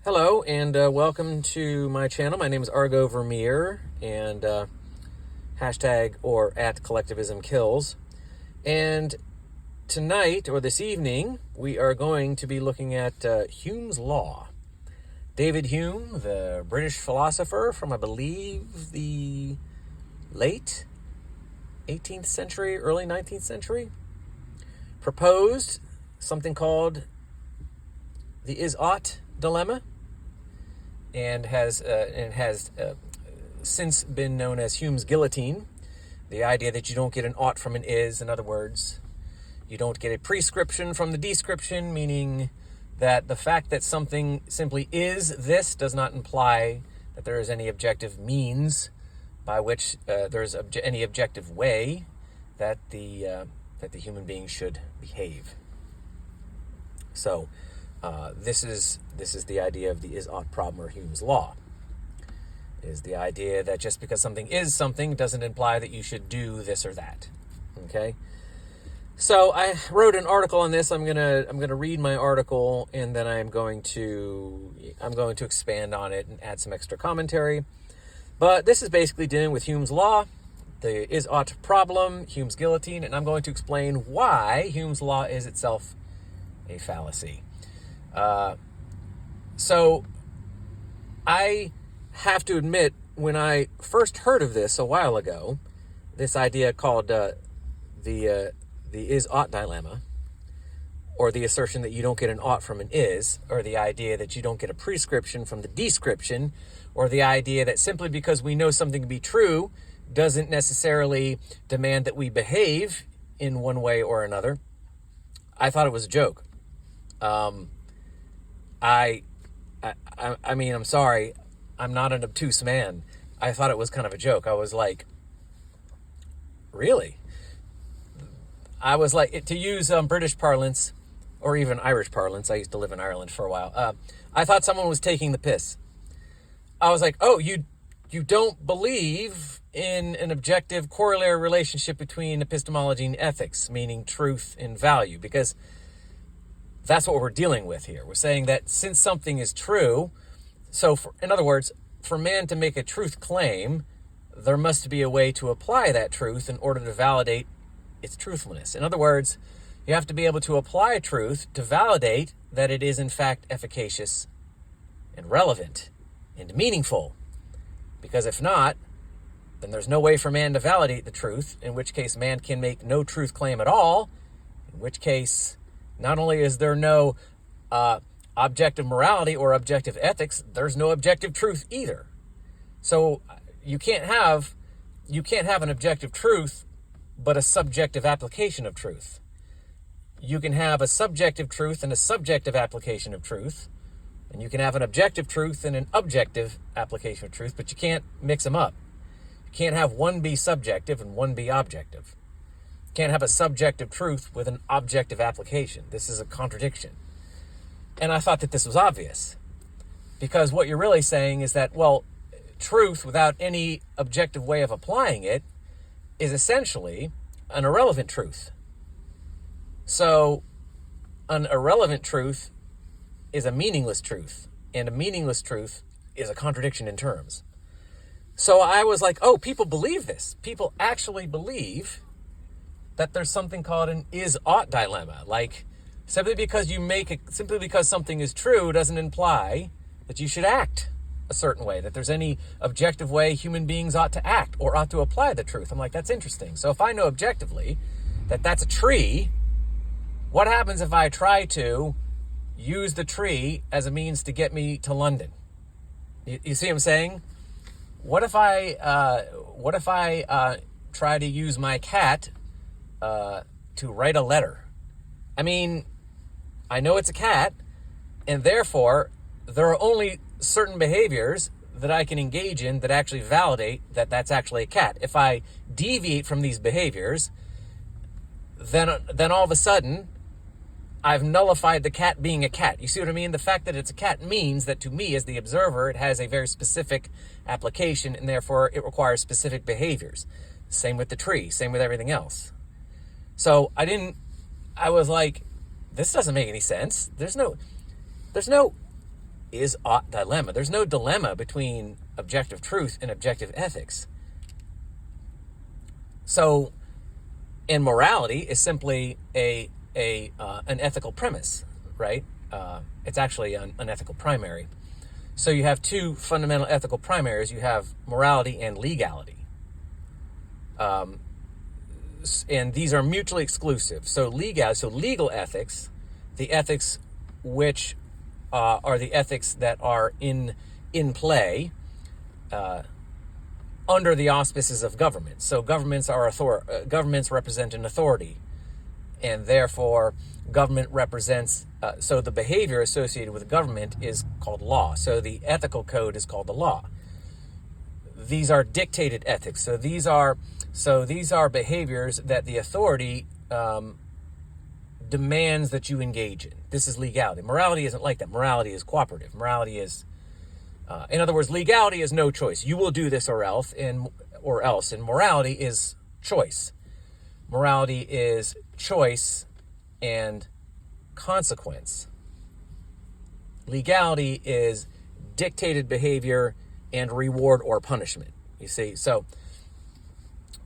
Hello, and welcome to my channel. My name is Argo Vermeer, and hashtag or at Collectivism Kills. And tonight, or this evening, we are going to be looking at Hume's Law. David Hume, the British philosopher from, I believe, the late 18th century, early 19th century, proposed something called the is-ought dilemma, and has since been known as Hume's Guillotine. The idea that you don't get an ought from an is. In other words, you don't get a prescription from the description, meaning that the fact that something simply is this does not imply that there is any objective means by which there's any objective way that the human being should behave. So this is the idea of the is-ought problem, or Hume's Law. It is the idea that just because something is something doesn't imply that you should do this or that. Okay? So I wrote an article on this. I'm gonna read my article, and then I'm going to expand on it and add some extra commentary. But this is basically dealing with Hume's Law, the is-ought problem, Hume's Guillotine, and I'm going to explain why Hume's Law is itself a fallacy. So I have to admit, when I first heard of this a while ago, this idea called the is-ought dilemma, or the assertion that you don't get an ought from an is, or the idea that you don't get a prescription from the description, or the idea that simply because we know something to be true doesn't necessarily demand that we behave in one way or another, I thought it was a joke. I mean, I'm sorry, I'm not an obtuse man. I thought it was kind of a joke. I was like, really? I was like, to use British parlance, or even Irish parlance, I used to live in Ireland for a while, I thought someone was taking the piss. I was like, oh, you don't believe in an objective corollary relationship between epistemology and ethics, meaning truth and value, because that's what we're dealing with here. We're saying that since something is true, in other words, for man to make a truth claim, there must be a way to apply that truth in order to validate its truthfulness. In other words, you have to be able to apply truth to validate that it is in fact efficacious and relevant and meaningful. Because if not, then there's no way for man to validate the truth, in which case man can make no truth claim at all, in which case not only is there no objective morality or objective ethics, there's no objective truth either. So you can't have an objective truth, but a subjective application of truth. You can have a subjective truth and a subjective application of truth, and you can have an objective truth and an objective application of truth, but you can't mix them up. You can't have one be subjective and one be objective. Can't have a subjective truth with an objective application. This is a contradiction. And I thought that this was obvious, because what you're really saying is that, well, truth without any objective way of applying it is essentially an irrelevant truth. So an irrelevant truth is a meaningless truth, and a meaningless truth is a contradiction in terms. So I was like, oh, people believe this. People actually believe that there's something called an is-ought dilemma. Like, simply because something is true doesn't imply that you should act a certain way, that there's any objective way human beings ought to act or ought to apply the truth. I'm like, that's interesting. So if I know objectively that that's a tree, what happens if I try to use the tree as a means to get me to London? You see what I'm saying? What if I try to use my cat to write a letter? I mean, I know it's a cat, and therefore there are only certain behaviors that I can engage in that actually validate that that's actually a cat. If I deviate from these behaviors, then all of a sudden I've nullified the cat being a cat. You see what I mean? The fact that it's a cat means that to me as the observer, it has a very specific application, and therefore it requires specific behaviors. Same with the tree, same with everything else. So I was like, this doesn't make any sense. There's no is-ought dilemma. There's no dilemma between objective truth and objective ethics. So, and morality is simply an ethical premise, right? It's actually an ethical primary. So you have two fundamental ethical primaries. You have morality and legality. And these are mutually exclusive. So legal ethics, the ethics which are the ethics that are in play under the auspices of government. So governments governments represent an authority, and therefore government represents. So the behavior associated with government is called law. So the ethical code is called the law. These are dictated ethics. So these are behaviors that the authority demands that you engage in. This is legality. Morality isn't like that. Morality is cooperative. Morality is, in other words, legality is no choice. You will do this or else. And morality is choice. Morality is choice and consequence. Legality is dictated behavior and reward or punishment. You see, so.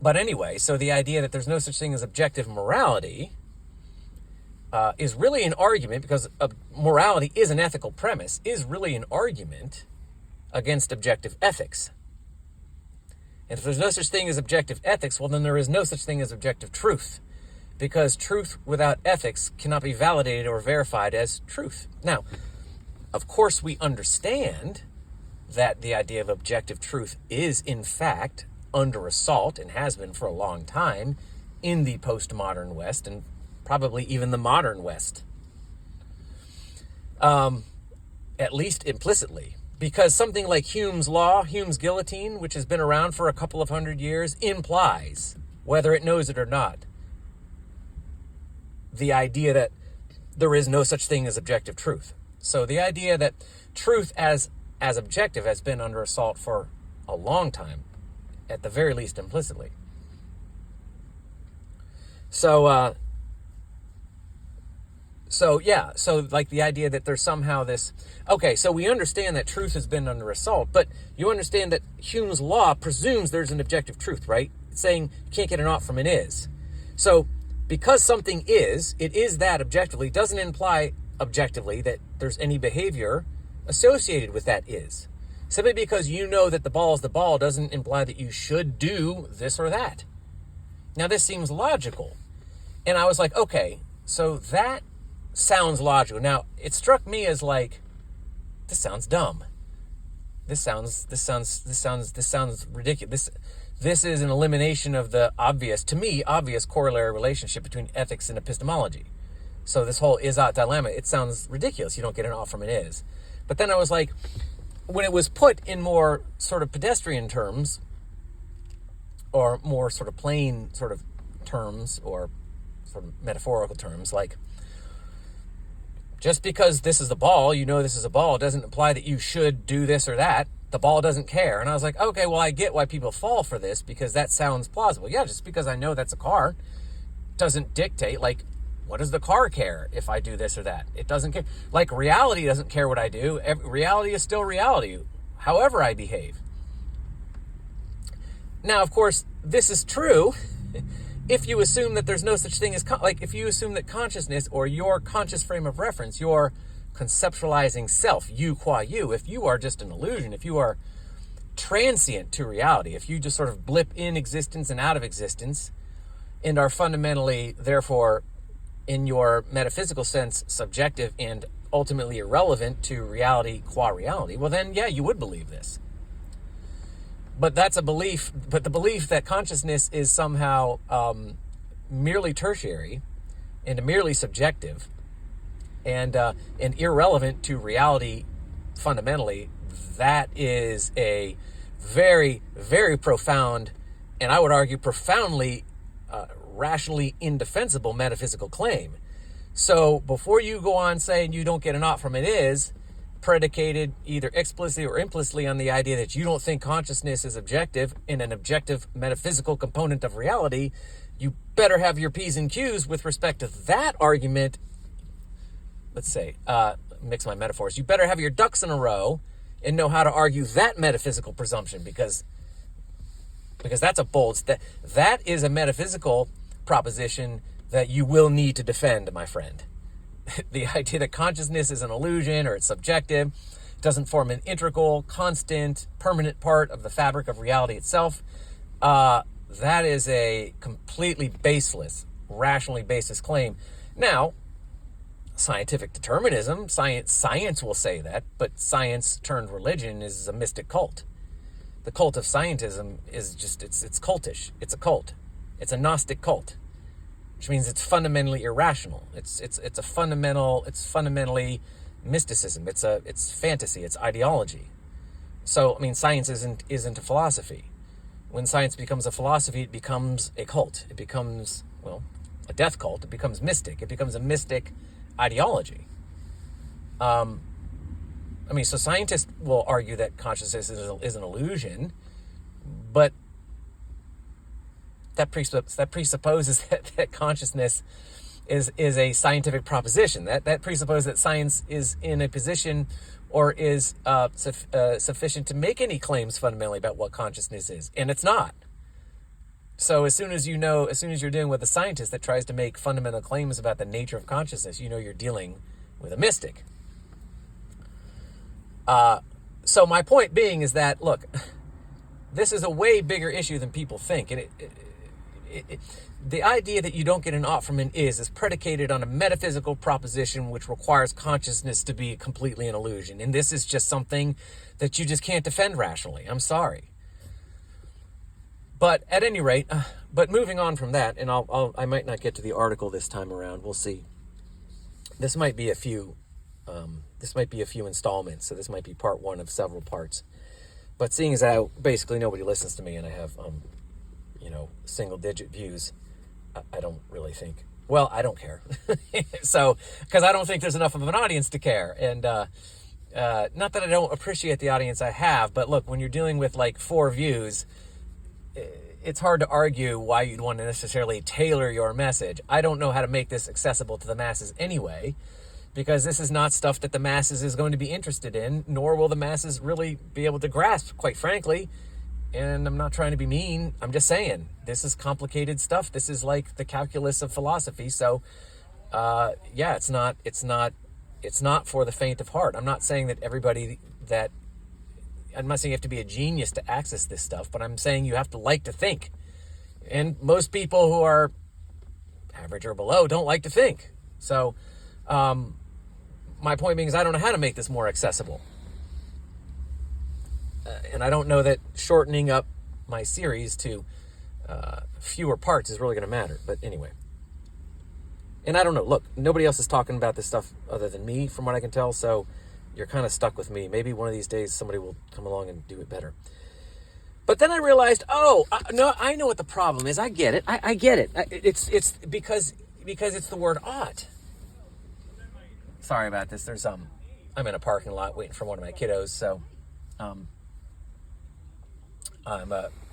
But anyway, so the idea that there's no such thing as objective morality is really an argument, because morality is an ethical premise, is really an argument against objective ethics. And if there's no such thing as objective ethics, well, then there is no such thing as objective truth, because truth without ethics cannot be validated or verified as truth. Now, of course, we understand that the idea of objective truth is, in fact, under assault, and has been for a long time in the postmodern West, and probably even the modern West, at least implicitly, because something like Hume's law, Hume's guillotine, which has been around for a couple of 100 years, implies, whether it knows it or not, the idea that there is no such thing as objective truth. So the idea that truth as objective has been under assault for a long time, at the very least implicitly. So like the idea that there's somehow this, okay, so we understand that truth has been under assault, but you understand that Hume's law presumes there's an objective truth, right? It's saying you can't get an ought from an is. So because something is, it is that objectively, doesn't imply objectively that there's any behavior associated with that is. Simply because you know that the ball is the ball doesn't imply that you should do this or that. Now, this seems logical. And I was like, okay, so that sounds logical. Now, it struck me as like, this sounds dumb. This sounds ridiculous. This is an elimination of the obvious corollary relationship between ethics and epistemology. So this whole is-ought dilemma, it sounds ridiculous. You don't get an ought from an is. But then I was like, when it was put in more sort of pedestrian terms, or more sort of plain sort of terms, or sort of metaphorical terms, like, just because this is the ball, you know this is a ball, doesn't imply that you should do this or that. The ball doesn't care. And I was like, okay, well, I get why people fall for this, because that sounds plausible. Yeah, just because I know that's a car doesn't dictate, like, what does the car care if I do this or that? It doesn't care. Like, reality doesn't care what I do. Reality is still reality, however I behave. Now, of course, this is true if you assume that there's no such thing as, if you assume that consciousness, or your conscious frame of reference, your conceptualizing self, you qua you, if you are just an illusion, if you are transient to reality, if you just sort of blip in existence and out of existence, and are fundamentally, therefore, in your metaphysical sense, subjective and ultimately irrelevant to reality qua reality, well then, yeah, you would believe this. But that's a belief, but the belief that consciousness is somehow merely tertiary and merely subjective and irrelevant to reality fundamentally, that is a very, very profound, and I would argue profoundly rationally indefensible metaphysical claim. So before you go on saying you don't get an ought from it is, predicated either explicitly or implicitly on the idea that you don't think consciousness is objective in an objective metaphysical component of reality, you better have your P's and Q's with respect to that argument. Let's say, mix my metaphors. You better have your ducks in a row and know how to argue that metaphysical presumption, because that's a bold step. That is a metaphysical proposition that you will need to defend, my friend. The idea that consciousness is an illusion or it's subjective, doesn't form an integral, constant, permanent part of the fabric of reality itself, that is a completely baseless, rationally baseless claim. Now, scientific determinism, science will say that, but science turned religion is a mystic cult. The cult of scientism is just, it's cultish. It's a cult. It's a Gnostic cult, which means it's fundamentally irrational. It's fundamentally mysticism. It's fantasy. It's ideology. So, I mean, science isn't a philosophy. When science becomes a philosophy, it becomes a cult. It becomes, well, a death cult. It becomes mystic. It becomes a mystic ideology. I mean, so scientists will argue that consciousness is an illusion, but that presupposes that consciousness is a scientific proposition. That presupposes that science is in a position or is sufficient to make any claims fundamentally about what consciousness is, and it's not. So as soon as you're dealing with a scientist that tries to make fundamental claims about the nature of consciousness, you know you're dealing with a mystic. So my point being is that, look, this is a way bigger issue than people think. And the idea that you don't get an ought from an is predicated on a metaphysical proposition which requires consciousness to be completely an illusion. And this is just something that you just can't defend rationally. I'm sorry. But at any rate, but moving on from that, and I might not get to the article this time around. We'll see. This might be a few installments, so this might be part one of several parts. But seeing as how basically nobody listens to me and I have, single-digit views, I don't really think. Well, I don't care. So, because I don't think there's enough of an audience to care. And not that I don't appreciate the audience I have, but look, when you're dealing with like 4 views, it's hard to argue why you'd want to necessarily tailor your message. I don't know how to make this accessible to the masses anyway, because this is not stuff that the masses is going to be interested in, nor will the masses really be able to grasp, quite frankly. And I'm not trying to be mean. I'm just saying, this is complicated stuff. This is like the calculus of philosophy. So, it's not for the faint of heart. I'm not saying that I'm not saying you have to be a genius to access this stuff, but I'm saying you have to like to think. And most people who are average or below don't like to think. So, my point being is I don't know how to make this more accessible. And I don't know that shortening up my series to fewer parts is really going to matter. But anyway. And I don't know. Look, nobody else is talking about this stuff other than me, from what I can tell. So you're kind of stuck with me. Maybe one of these days somebody will come along and do it better. But then I realized, I know what the problem is. I get it. I get it. It's because it's the word ought. Sorry about this. I'm in a parking lot waiting for one of my kiddos. So, I'm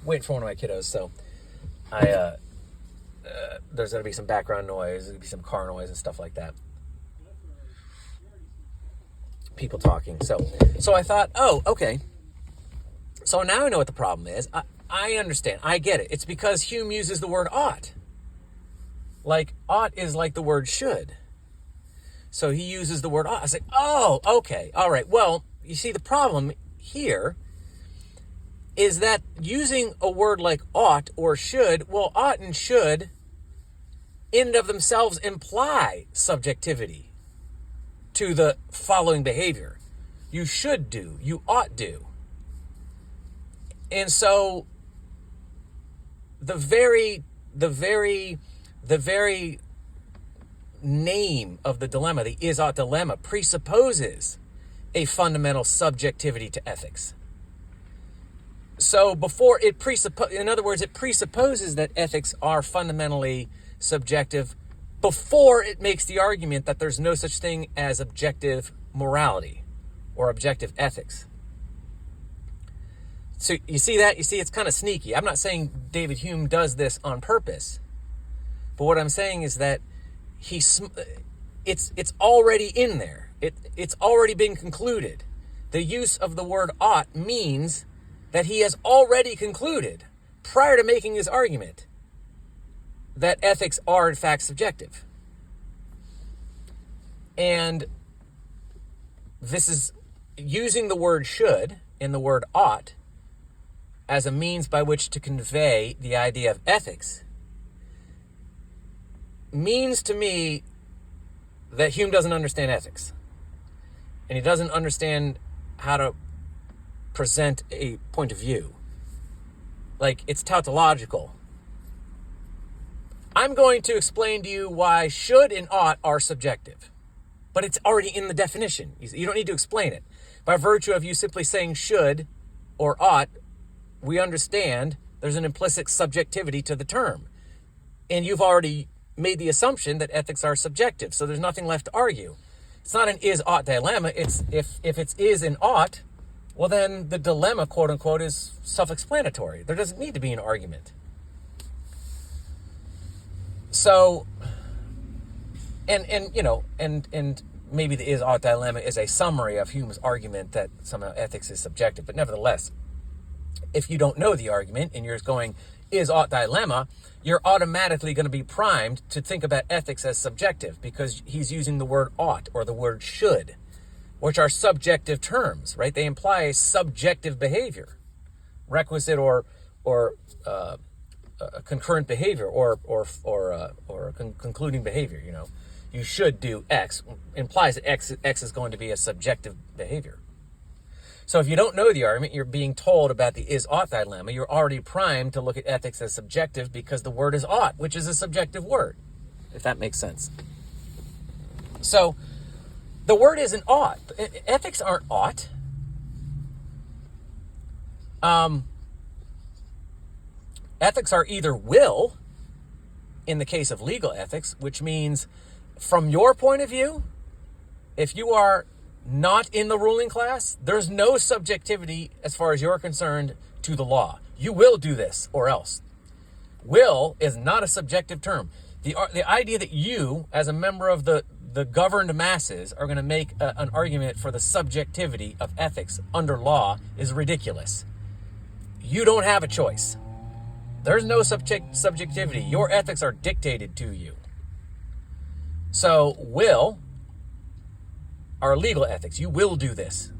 waiting for one of my kiddos. So, there's going to be some background noise. There's going to be some car noise and stuff like that. People talking. So I thought, okay. So now I know what the problem is. I understand. I get it. It's because Hume uses the word ought. Like, ought is like the word should. So he uses the word ought. I was like, okay. All right. Well, you see, the problem here is that using a word like ought or should, well, ought and should in and of themselves imply subjectivity to the following behavior. You should do, you ought do. And so the very name of the dilemma, the is-ought dilemma, presupposes a fundamental subjectivity to ethics. So before it in other words, it presupposes that ethics are fundamentally subjective before it makes the argument that there's no such thing as objective morality or objective ethics. So you see that? You see, it's kind of sneaky. I'm not saying David Hume does this on purpose, but what I'm saying is that it's already in there. It's already been concluded. The use of the word ought means that he has already concluded, prior to making his argument, that ethics are in fact subjective. And this is using the word should and the word ought as a means by which to convey the idea of ethics means to me that Hume doesn't understand ethics. And he doesn't understand how to present a point of view. Like, it's tautological. I'm going to explain to you why should and ought are subjective. But it's already in the definition. You don't need to explain it. By virtue of you simply saying should or ought, we understand there's an implicit subjectivity to the term. And you've already made the assumption that ethics are subjective, so there's nothing left to argue. It's not an is-ought dilemma. It's if it's is and ought, well then the dilemma, quote unquote, is self-explanatory. There doesn't need to be an argument. So, and maybe the is-ought dilemma is a summary of Hume's argument that somehow ethics is subjective, but nevertheless, if you don't know the argument and you're going is-ought dilemma, you're automatically going to be primed to think about ethics as subjective because he's using the word ought or the word should, which are subjective terms, right? They imply a subjective behavior, requisite or a concurrent behavior or a concluding behavior. You know, you should do X implies that X is going to be a subjective behavior. So if you don't know the argument, you're being told about the is-ought dilemma. You're already primed to look at ethics as subjective because the word is ought, which is a subjective word, if that makes sense. So the word isn't ought. Ethics aren't ought. Ethics are either will, in the case of legal ethics, which means from your point of view, if you are not in the ruling class, there's no subjectivity as far as you're concerned to the law. You will do this or else. Will is not a subjective term. The idea that you, as a member of the governed masses, are going to make an argument for the subjectivity of ethics under law is ridiculous. You don't have a choice. There's no subjectivity. Your ethics are dictated to you. So will are legal ethics. You will do this.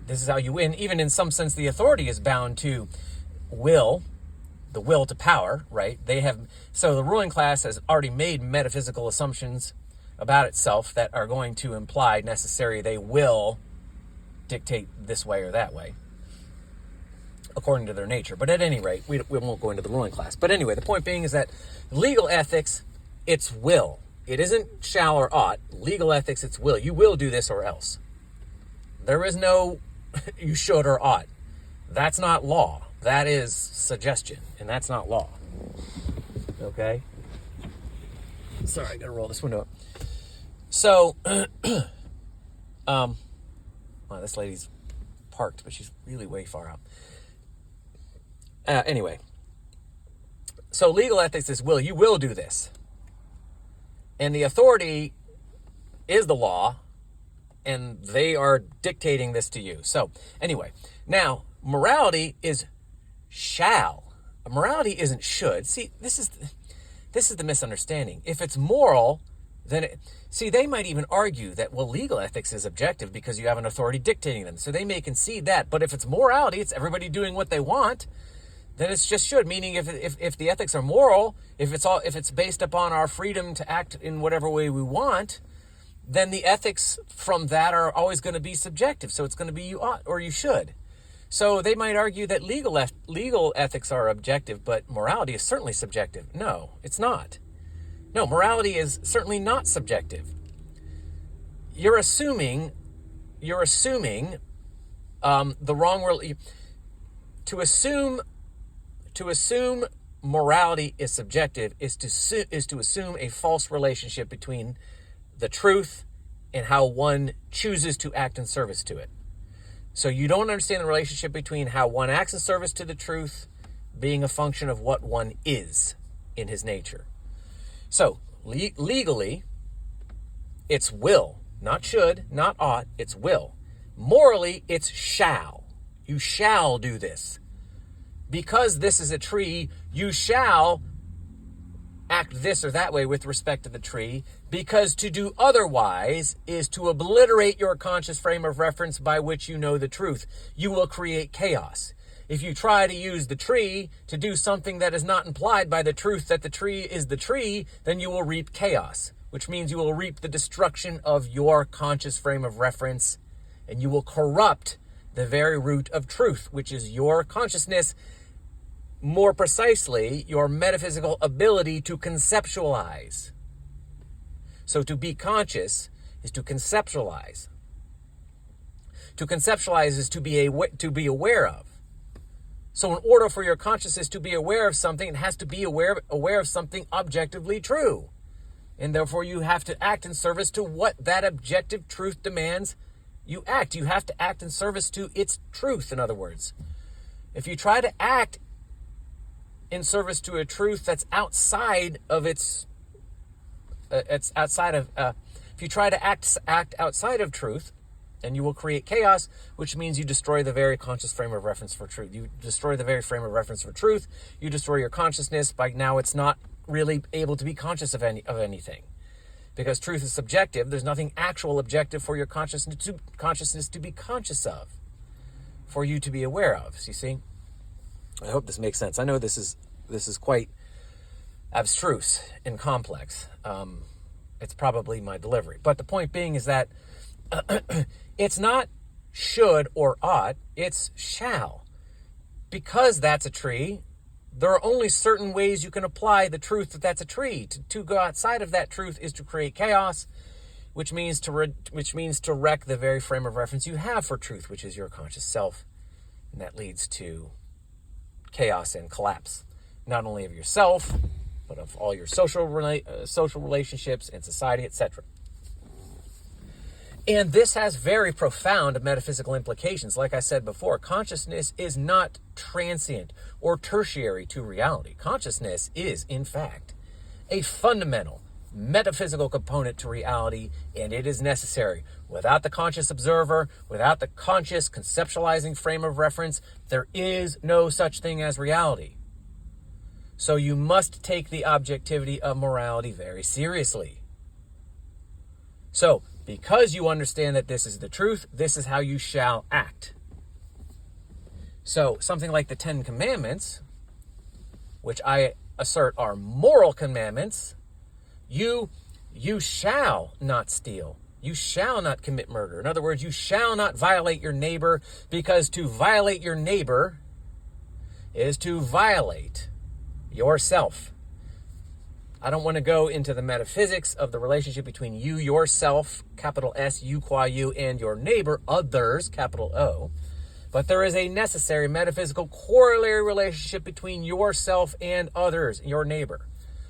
This is how you win. Even in some sense, the authority is bound to will, the will to power, right? So the ruling class has already made metaphysical assumptions about itself that are going to imply necessary they will dictate this way or that way, according to their nature. But at any rate, we won't go into the ruling class. But anyway, the point being is that legal ethics, it's will. It isn't shall or ought. Legal ethics, it's will. You will do this or else. There is no you should or ought. That's not law. That is suggestion, and that's not law. Okay? Sorry, I gotta roll this window up. So, wow, this lady's parked, but she's really way far out. Anyway, so legal ethics is will. You will do this. And the authority is the law, and they are dictating this to you. So, anyway, now, morality is shall. Morality isn't should. See, this is the misunderstanding. If it's moral, then they might even argue that, well, legal ethics is objective because you have an authority dictating them. So they may concede that. But if it's morality, it's everybody doing what they want, then it's just should. Meaning if the ethics are moral, if it's based upon our freedom to act in whatever way we want, then the ethics from that are always going to be subjective. So it's going to be you ought or you should. So they might argue that legal ethics are objective, but morality is certainly subjective. No, it's not. No, morality is certainly not subjective. You're assuming the wrong to assume morality is subjective is to assume a false relationship between the truth and how one chooses to act in service to it. So you don't understand the relationship between how one acts in service to the truth being a function of what one is in his nature. So legally, it's will. Not should, not ought, it's will. Morally, it's shall. You shall do this. Because this is a tree, you shall act this or that way with respect to the tree, because to do otherwise is to obliterate your conscious frame of reference by which you know the truth. You will create chaos. If you try to use the tree to do something that is not implied by the truth that the tree is the tree, then you will reap chaos, which means you will reap the destruction of your conscious frame of reference, and you will corrupt the very root of truth, which is your consciousness. More precisely, your metaphysical ability to conceptualize. So to be conscious is to conceptualize. To conceptualize is to be aware of. So in order for your consciousness to be aware of something, it has to be aware of something objectively true. And therefore you have to act in service to what that objective truth demands you act. You have to act in service to its truth, in other words. If you try to act in service to a truth that's outside of if you try to act outside of truth, then you will create chaos, which means you destroy the very conscious frame of reference for truth. You destroy the very frame of reference for truth. You destroy your consciousness by now it's not really able to be conscious of anything. Because truth is subjective, there's nothing actual objective for your consciousness to be conscious of, for you to be aware of. So you see? I hope this makes sense. I know this is quite abstruse and complex. It's probably my delivery. But the point being is that it's not should or ought, it's shall. Because that's a tree, there are only certain ways you can apply the truth that that's a tree. To go outside of that truth is to create chaos, which means to wreck the very frame of reference you have for truth, which is your conscious self. And that leads to chaos and collapse, not only of yourself, but of all your social relationships and society, etc. And this has very profound metaphysical implications. Like I said before, consciousness is not transient or tertiary to reality. Consciousness is, in fact, a fundamental metaphysical component to reality, and it is necessary. Without the conscious observer, without the conscious conceptualizing frame of reference, there is no such thing as reality. So you must take the objectivity of morality very seriously. So, because you understand that this is the truth, this is how you shall act. So, something like the 10 Commandments, which I assert are moral commandments, you shall not steal. You shall not commit murder. In other words, you shall not violate your neighbor, because to violate your neighbor is to violate yourself. I don't want to go into the metaphysics of the relationship between you, yourself, capital S, you, qua you, and your neighbor, others, capital O. But there is a necessary metaphysical corollary relationship between yourself and others, your neighbor.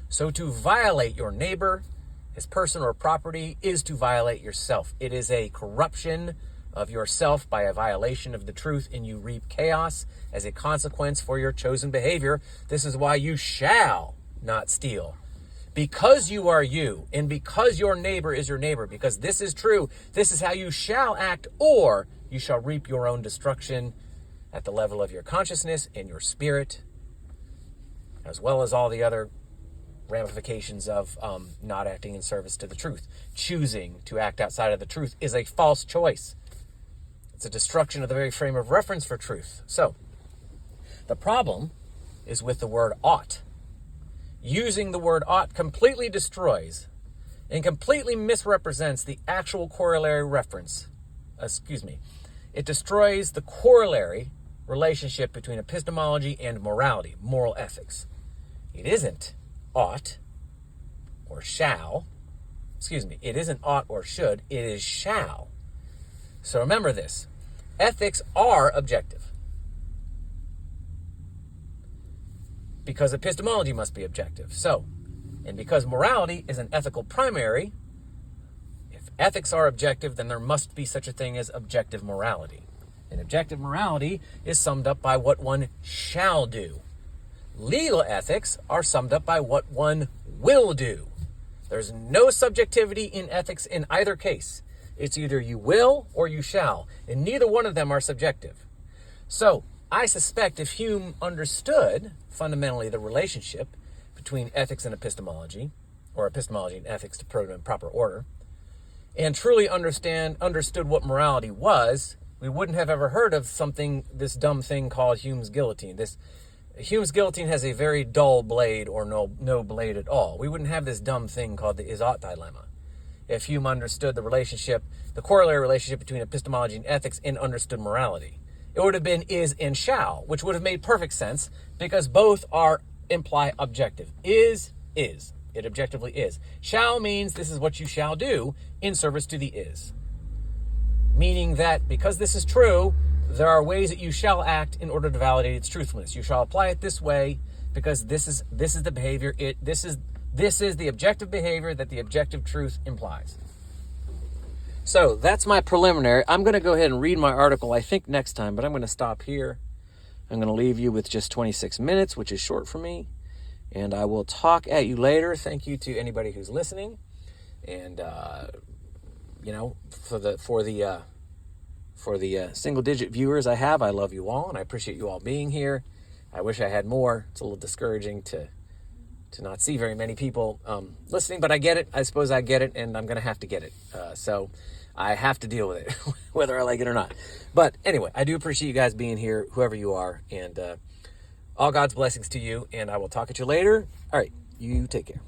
So to violate your neighbor, his person or property, is to violate yourself. It is a corruption of yourself by a violation of the truth, and you reap chaos as a consequence for your chosen behavior. This is why you shall not steal. Because you are you, and because your neighbor is your neighbor, because this is true, this is how you shall act, or you shall reap your own destruction at the level of your consciousness and your spirit, as well as all the other ramifications of not acting in service to the truth. Choosing to act outside of the truth is a false choice. It's a destruction of the very frame of reference for truth. So, the problem is with the word ought. Using the word ought completely destroys and completely misrepresents the actual corollary reference. It destroys the corollary relationship between epistemology and morality, moral ethics. It isn't ought or shall. It isn't ought or should. It is shall. So remember this. Ethics are objective, because epistemology must be objective. So, and because morality is an ethical primary, if ethics are objective, then there must be such a thing as objective morality. And objective morality is summed up by what one shall do. Legal ethics are summed up by what one will do. There's no subjectivity in ethics in either case. It's either you will or you shall, and neither one of them are subjective. So I suspect if Hume understood fundamentally the relationship between ethics and epistemology, or epistemology and ethics to put it in proper order, and truly understood what morality was, we wouldn't have ever heard of this dumb thing called Hume's guillotine. Hume's guillotine has a very dull blade or no blade at all. We wouldn't have this dumb thing called the is-ought dilemma if Hume understood the corollary relationship between epistemology and ethics and understood morality. It would have been is and shall, which would have made perfect sense because both imply objective. Is. It objectively is. Shall means this is what you shall do in service to the is. Meaning that because this is true, there are ways that you shall act in order to validate its truthfulness. You shall apply it this way because this is the behavior. This is the objective behavior that the objective truth implies. So that's my preliminary. I'm going to go ahead and read my article, I think, next time, but I'm going to stop here. I'm going to leave you with just 26 minutes, which is short for me. And I will talk at you later. Thank you to anybody who's listening. And, for the single-digit viewers I have, I love you all, and I appreciate you all being here. I wish I had more. It's a little discouraging to not see very many people listening, but I get it. I suppose I get it, and I'm going to have to get it. So I have to deal with it, whether I like it or not. But anyway, I do appreciate you guys being here, whoever you are, and all God's blessings to you, and I will talk at you later. All right, you take care.